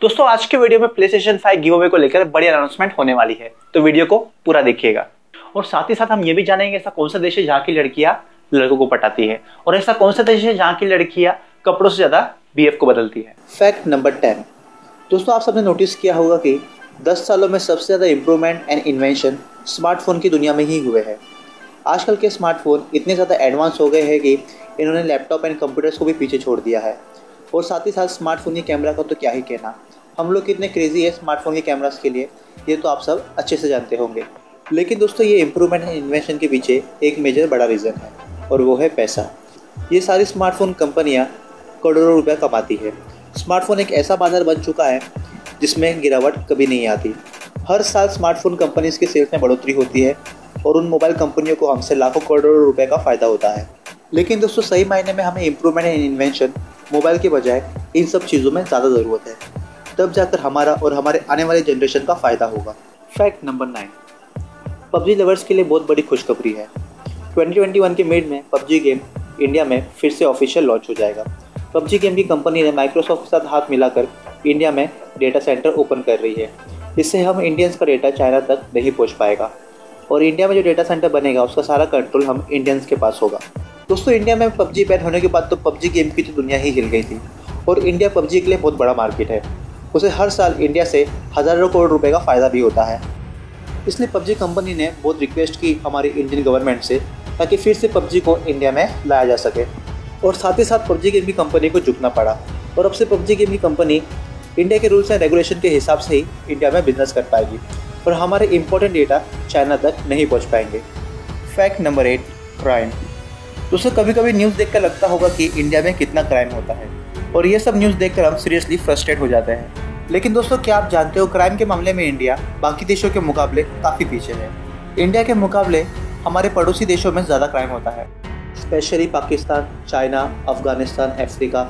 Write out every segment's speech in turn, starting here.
दोस्तों आज के वीडियो में PlayStation 5 गिव अवे को लेकर बड़ी अनाउंसमेंट होने वाली है, तो वीडियो को पूरा देखिएगा। और साथ ही साथ हम ये भी जानेंगे ऐसा कौन सा देश है जहाँ की लड़कियां लड़कों को पटाती है, और ऐसा कौन सा देश है जहाँ की लड़कियां कपड़ों से ज्यादा BF को बदलती है। Fact number 10। दोस्तों आप सबने नोटिस किया होगा कि 10 सालों में सबसे ज़्यादा इम्प्रूवमेंट एंड इन्वेंशन स्मार्टफोन की दुनिया में ही हुए हैं। आजकल के स्मार्टफोन इतने ज़्यादा एडवांस हो गए हैं कि इन्होंने लैपटॉप एंड कंप्यूटर्स को भी पीछे छोड़ दिया है। और साथ ही साथ स्मार्टफोन के कैमरा का तो क्या ही कहना, हम लोग कितने क्रेजी है स्मार्टफोन के कैमरास के लिए, ये तो आप सब अच्छे से जानते होंगे। लेकिन दोस्तों ये इम्प्रूवमेंट एंड इन्वेंशन के पीछे एक मेजर बड़ा रीज़न है, और वो है पैसा। ये सारी स्मार्टफोन कंपनियाँ करोड़ों रुपया कमाती है। स्मार्टफोन एक ऐसा बाजार बन चुका है जिसमें गिरावट कभी नहीं आती। हर साल स्मार्टफोन कंपनीज के सेल्स में बढ़ोतरी होती है और उन मोबाइल कंपनियों को हमसे लाखों करोड़ों रुपए का फ़ायदा होता है। लेकिन दोस्तों सही मायने में हमें इम्प्रूवमेंट एंड इन्वेंशन मोबाइल के बजाय इन सब चीज़ों में ज़्यादा ज़रूरत है, तब जाकर हमारा और हमारे आने वाले जनरेशन का फ़ायदा होगा। Fact number 9। पबजी लवर्स के लिए बहुत बड़ी खुशखबरी है। 2021 के मिड में पबजी गेम इंडिया में फिर से ऑफिशियल लॉन्च हो जाएगा। पबजी गेम की कंपनी ने माइक्रोसॉफ्ट के साथ हाथ मिलाकर इंडिया में डेटा सेंटर ओपन कर रही है। इससे हम इंडियंस का डेटा चाइना तक नहीं पहुंच पाएगा, और इंडिया में जो डेटा सेंटर बनेगा उसका सारा कंट्रोल हम इंडियंस के पास होगा। दोस्तों इंडिया में पबजी बैन होने के बाद तो पबजी गेम की तो दुनिया ही हिल गई थी, और इंडिया पबजी के लिए बहुत बड़ा मार्केट है। उसे हर साल इंडिया से हज़ारों करोड़ रुपए का फ़ायदा भी होता है। इसलिए पबजी कंपनी ने बहुत रिक्वेस्ट की हमारी इंडियन गवर्नमेंट से, ताकि फिर से पबजी को इंडिया में लाया जा सके। और साथ ही साथ पबजी गेम की कंपनी को झुकना पड़ा, और अब से पबजी गेम की कंपनी इंडिया के रूल्स एंड रेगुलेशन के हिसाब से ही इंडिया में बिजनेस कर पाएगी, और हमारे इंपॉर्टेंट डेटा चाइना तक नहीं पहुंच पाएंगे। Fact number 8। क्राइम। दोस्तों कभी कभी न्यूज़ देखकर लगता होगा कि इंडिया में कितना क्राइम होता है, और ये सब न्यूज़ देखकर हम सीरियसली फ्रस्ट्रेट हो जाते हैं। लेकिन दोस्तों क्या आप जानते हो, क्राइम के मामले में इंडिया बाकी देशों के मुकाबले काफ़ी पीछे है। इंडिया के मुकाबले हमारे पड़ोसी देशों में ज़्यादा क्राइम होता है, specially Pakistan, China, Afghanistan, Africa,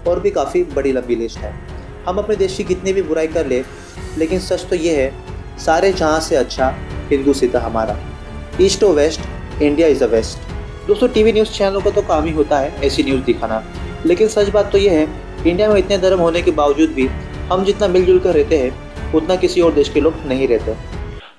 और भी काफ़ी बड़ी लंबी लिस्ट है। हम अपने देश की कितनी भी बुराई कर ले, लेकिन सच तो ये है, सारे जहाँ से अच्छा हिंदू सीधा हमारा। ईस्ट और west, India is a best. दोस्तों टीवी न्यूज़ चैनलों का तो काम ही होता है ऐसी न्यूज़ दिखाना, लेकिन सच बात तो ये है, इंडिया में इतने धर्म होने के बावजूद भी हम जितना मिलजुल कर रहते हैं उतना किसी और देश के लोग नहीं रहते।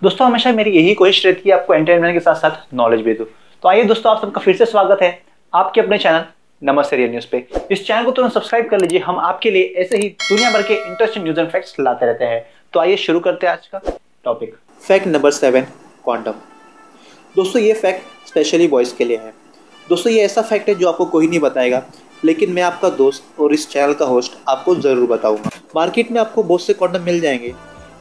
दोस्तों हमेशा मेरी यही कोशिश रहती है आपको एंटरटेनमेंट के साथ साथ नॉलेज भी दूं। तो आइए दोस्तों, आप सबका फिर से स्वागत है आपके अपने चैनल नमस्ते रियल न्यूज़ पे। इस चैनल को तुरंत सब्सक्राइब कर लीजिए, हम आपके लिए ऐसे ही दुनिया भर के इंटरेस्टिंग न्यूज़ एंड फैक्ट्स लाते रहते हैं। तो आइए शुरू करते हैं आज का टॉपिक। Fact number 7। क्वांटम। दोस्तों ये फैक्ट स्पेशली बॉयज़ के लिए है। दोस्तों ये ऐसा फैक्ट है जो आपको कोई नहीं बताएगा, लेकिन मैं आपका दोस्त और इस चैनल का होस्ट आपको ज़रूर बताऊंगा। मार्केट में आपको बहुत से कॉन्डम मिल जाएंगे,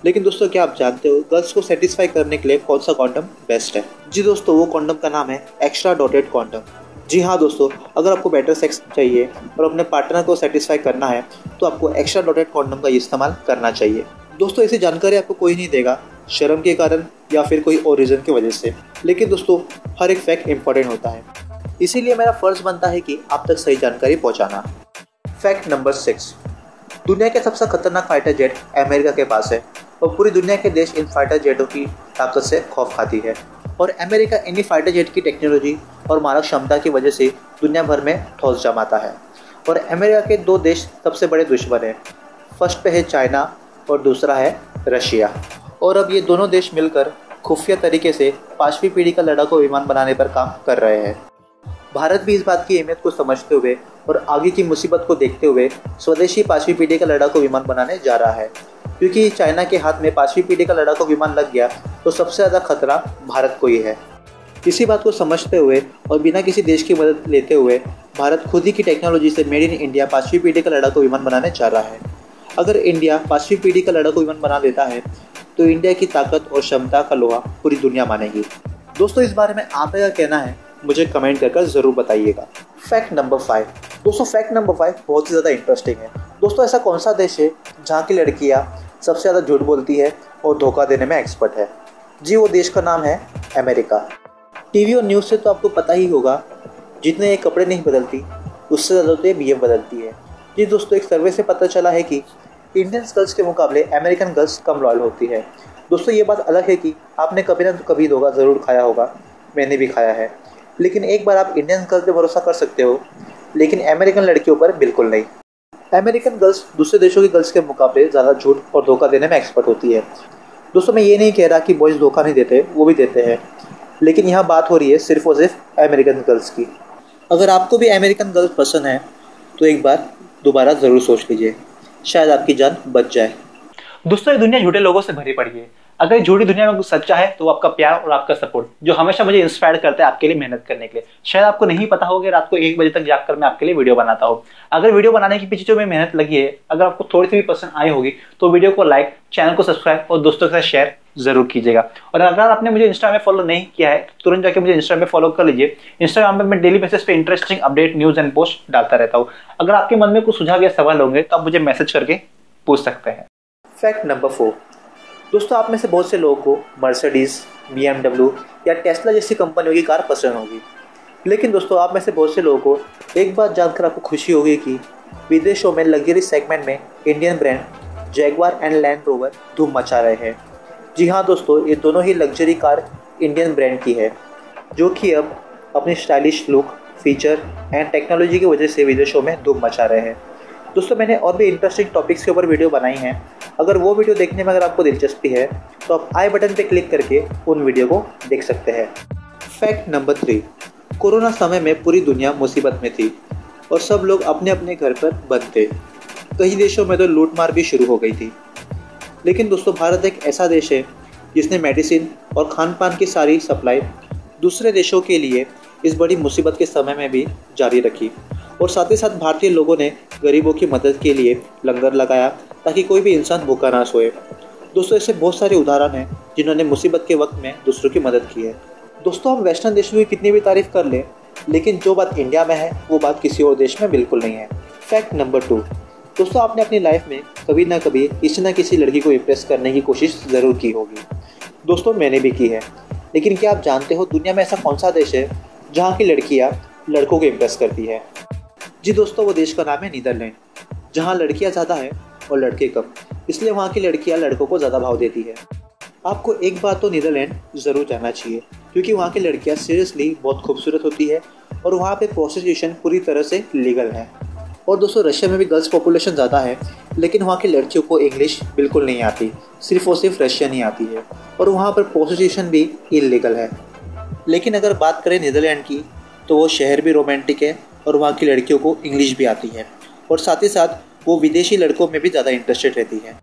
लेकिन दोस्तों क्या आप जानते हो गर्ल्स को सेटिस्फाई करने के लिए कौन सा कॉन्डम बेस्ट है? जी दोस्तों, वो कॉन्डम का नाम है एक्स्ट्रा डॉटेड कॉन्डम। जी हाँ दोस्तों, अगर आपको बेटर सेक्स चाहिए और अपने पार्टनर को सेटिस्फाई करना है तो आपको एक्स्ट्रा डॉटेड कॉन्डम का इस्तेमाल करना चाहिए। दोस्तों ऐसी जानकारी आपको कोई नहीं देगा, शर्म के कारण या फिर कोई और रीज़न की वजह से। लेकिन दोस्तों हर एक फैक्ट इंपॉर्टेंट होता है, इसीलिए मेरा फ़र्ज़ बनता है कि आप तक सही जानकारी पहुँचाना। Fact number 6। दुनिया के सबसे खतरनाक फाइटर जेट अमेरिका के पास है, और पूरी दुनिया के देश इन फाइटर जेटों की ताकत से खौफ खाती है। और अमेरिका इन्हीं फाइटर जेट की टेक्नोलॉजी और मारक क्षमता की वजह से दुनिया भर में ठोस जमाता है। और अमेरिका के दो देश सबसे बड़े दुश्मन हैं। फर्स्ट पे है चाइना और दूसरा है रशिया। और अब ये दोनों देश मिलकर खुफिया तरीके से 5वीं पीढ़ी का लड़ाकू विमान बनाने पर काम कर रहे हैं। भारत भी इस बात की अहमियत को समझते हुए और आगे की मुसीबत को देखते हुए स्वदेशी 5वीं पीढ़ी का लड़ाकू विमान बनाने जा रहा है, क्योंकि चाइना के हाथ में 5वीं पीढ़ी का लड़ाकू विमान लग गया तो सबसे ज़्यादा खतरा भारत को ही है। इसी बात को समझते हुए और बिना किसी देश की मदद लेते हुए भारत खुद ही की टेक्नोलॉजी से मेड इन इंडिया 5वीं पीढ़ी का लड़ाकू विमान बनाने जा रहा है। अगर इंडिया 5वीं पीढ़ी का लड़ाकू विमान बना देता है तो इंडिया की ताकत और क्षमता का लोहा पूरी दुनिया मानेगी। दोस्तों इस बारे में आपका क्या कहना है, मुझे कमेंट करके ज़रूर बताइएगा। Fact number 5। दोस्तों फैक्ट नंबर 5 बहुत ही ज़्यादा इंटरेस्टिंग है। दोस्तों ऐसा कौन सा देश है जहाँ की लड़कियाँ सबसे ज़्यादा झूठ बोलती है और धोखा देने में एक्सपर्ट है? जी वो देश का नाम है अमेरिका। टीवी और न्यूज़ से तो आपको पता ही होगा, जितने ये कपड़े नहीं बदलती उससे ज़्यादा तो ये BF बदलती है। जी दोस्तों एक सर्वे से पता चला है कि इंडियन गर्ल्स के मुकाबले अमेरिकन गर्ल्स कम लॉयल होती है। दोस्तों ये बात अलग है कि आपने कभी ना तो कभी धोखा ज़रूर खाया होगा, मैंने भी खाया है। लेकिन एक बार आप इंडियन गर्ल्स पे भरोसा कर सकते हो, लेकिन अमेरिकन लड़कियों पर बिल्कुल नहीं। अमेरिकन गर्ल्स दूसरे देशों की गर्ल्स के मुकाबले ज़्यादा झूठ और धोखा देने में एक्सपर्ट होती है। दोस्तों मैं ये नहीं कह रहा कि बॉयज़ धोखा नहीं देते, वो भी देते हैं, लेकिन यहाँ बात हो रही है सिर्फ और सिर्फ अमेरिकन गर्ल्स की। अगर आपको भी अमेरिकन गर्ल्स पसंद है तो एक बार दोबारा ज़रूर सोच लीजिए, शायद आपकी जान बच जाए। दोस्तों ये दुनिया झूठे लोगों से भरी पड़ी है। अगर झूठी दुनिया में कुछ सच्चा है तो वो आपका प्यार और आपका सपोर्ट, जो हमेशा मुझे इंस्पायर करता है आपके लिए मेहनत करने के लिए। शायद आपको नहीं पता होगा कि रात को 1 बजे तक जागकर मैं आपके लिए वीडियो बनाता हूँ। अगर वीडियो बनाने के पीछे जो मेरी मेहनत लगी है, अगर आपको थोड़ी सी भी पसंद आई होगी तो वीडियो को लाइक, चैनल को सब्सक्राइब और दोस्तों के साथ शेयर जरूर कीजिएगा। और अगर आपने मुझे इंस्टाग्राम में फॉलो नहीं किया है तो तुरंत जाके मुझे इंस्टाग्राम में फॉलो कर लीजिए। इंस्टाग्राम पे मैं डेली बेसिस पे interesting update, news and post डालता रहता हूँ। अगर आपके मन में कुछ सुझाव या सवाल होंगे तो आप मुझे मैसेज करके पूछ सकते हैं। Fact number 4। दोस्तों आप में से बहुत से लोगों को मर्सिडीज, BMW या टेस्ला जैसी कंपनियों की कार पसंद होगी, लेकिन दोस्तों आप में से बहुत से लोगों को एक बात जानकर आपको खुशी होगी कि विदेशों में लग्जरी सेगमेंट में Indian brand Jaguar and land rover धूम मचा रहे हैं। जी हाँ दोस्तों, ये दोनों ही लग्जरी कार इंडियन ब्रांड की है, जो कि अब अपनी stylish look, feature and technology की वजह से विदेशों में धूम मचा रहे हैं। दोस्तों मैंने और भी इंटरेस्टिंग टॉपिक्स के ऊपर वीडियो बनाई हैं। अगर वो वीडियो देखने में अगर आपको दिलचस्पी है तो आप आई बटन पे क्लिक करके उन वीडियो को देख सकते हैं। Fact number 3। कोरोना समय में पूरी दुनिया मुसीबत में थी और सब लोग अपने अपने घर पर बंद थे। कई देशों में तो लूटमार भी शुरू हो गई थी। लेकिन दोस्तों भारत एक ऐसा देश है जिसने मेडिसिन और खान पान की सारी सप्लाई दूसरे देशों के लिए इस बड़ी मुसीबत के समय में भी जारी रखी, और साथ ही साथ भारतीय लोगों ने गरीबों की मदद के लिए लंगर लगाया ताकि कोई भी इंसान भूखा ना सोए। दोस्तों ऐसे बहुत सारे उदाहरण हैं जिन्होंने मुसीबत के वक्त में दूसरों की मदद की है। दोस्तों हम वेस्टर्न देशों की कितनी भी तारीफ कर लें, लेकिन जो बात इंडिया में है वो बात किसी और देश में बिल्कुल नहीं है। Fact number 2। दोस्तों आपने अपनी लाइफ में कभी ना कभी किसी न किसी लड़की को इम्प्रेस करने की कोशिश ज़रूर की होगी। दोस्तों मैंने भी की है, लेकिन क्या आप जानते हो दुनिया में ऐसा कौन सा देश है जहाँ की लड़कियाँ लड़कों को इम्प्रेस करती है? जी दोस्तों वो देश का नाम है नीदरलैंड, जहाँ लड़कियाँ ज़्यादा है और लड़के कम, इसलिए वहाँ की लड़कियाँ लड़कों को ज़्यादा भाव देती है। आपको एक बार तो नीदरलैंड ज़रूर जाना चाहिए, क्योंकि वहाँ की लड़कियाँ सीरियसली बहुत खूबसूरत होती है और वहाँ पे प्रोस्टिट्यूशन पूरी तरह से लीगल है। और दोस्तों रशिया में भी गर्ल्स पॉपुलेशन ज़्यादा है, लेकिन वहाँ की लड़कियों को इंग्लिश बिल्कुल नहीं आती, सिर्फ और सिर्फ रशियन ही आती है, और वहाँ पर प्रोस्टिट्यूशन भी इलीगल है। लेकिन अगर बात करें नीदरलैंड की तो वो शहर भी रोमांटिक है और वहाँ की लड़कियों को इंग्लिश भी आती है, और साथ ही साथ वो विदेशी लड़कों में भी ज़्यादा इंटरेस्टेड रहती है।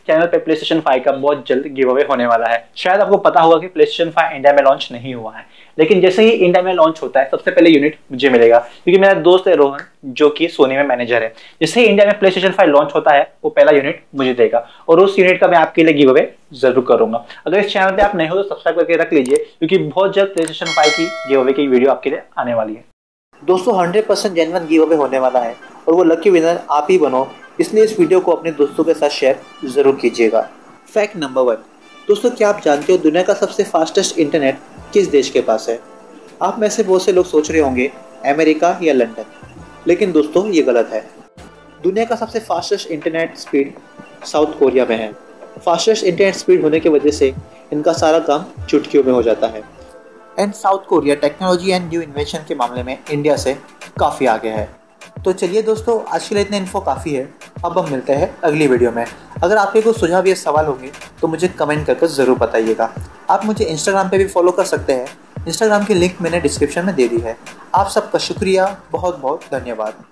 चैनल पे PlayStation 5 का बहुत जल्द गिव अवे होने वाला है। शायद आपको पता होगा कि PlayStation 5 इंडिया में लॉन्च नहीं हुआ है, लेकिन जैसे ही इंडिया में लॉन्च होता है सबसे पहले यूनिट मुझे मिलेगा, क्योंकि मेरा दोस्त है रोहन जो कि सोनी में मैनेजर है। जैसे ही इंडिया में PlayStation 5 लॉन्च होता है वो पहला यूनिट मुझे देगा, और उस यूनिट का मैं आपके लिए गिव अवे जरूर करूंगा। अगर इस चैनल पे आप नए हो तो सब्सक्राइब करके रख लीजिए, क्योंकि बहुत जल्द PlayStation 5 की गिव अवे की वीडियो आपके लिए आने वाली है। दोस्तों 100% जेन्युइन गिव अवे होने वाला है और वो लकी विनर आप ही बनो, इसलिए इस वीडियो को अपने दोस्तों के साथ शेयर ज़रूर कीजिएगा। Fact number 1। दोस्तों क्या आप जानते हो दुनिया का सबसे फास्टेस्ट इंटरनेट किस देश के पास है? आप में से बहुत से लोग सोच रहे होंगे अमेरिका या लंदन, लेकिन दोस्तों ये गलत है। दुनिया का सबसे fastest internet speed south Korea में है। फास्टेस्ट इंटरनेट स्पीड होने की वजह से इनका सारा काम चुटकियों में हो जाता है। And south Korea technology and new invention के मामले में इंडिया से काफ़ी आगे है। तो चलिए दोस्तों आज के लिए इतना इन्फो काफ़ी है। अब हम मिलते हैं अगली वीडियो में। अगर आपके कोई सुझाव या सवाल होंगे तो मुझे कमेंट करके ज़रूर बताइएगा। आप मुझे इंस्टाग्राम पे भी फॉलो कर सकते हैं। इंस्टाग्राम की लिंक मैंने डिस्क्रिप्शन में दे दी है। आप सबका शुक्रिया, बहुत बहुत धन्यवाद।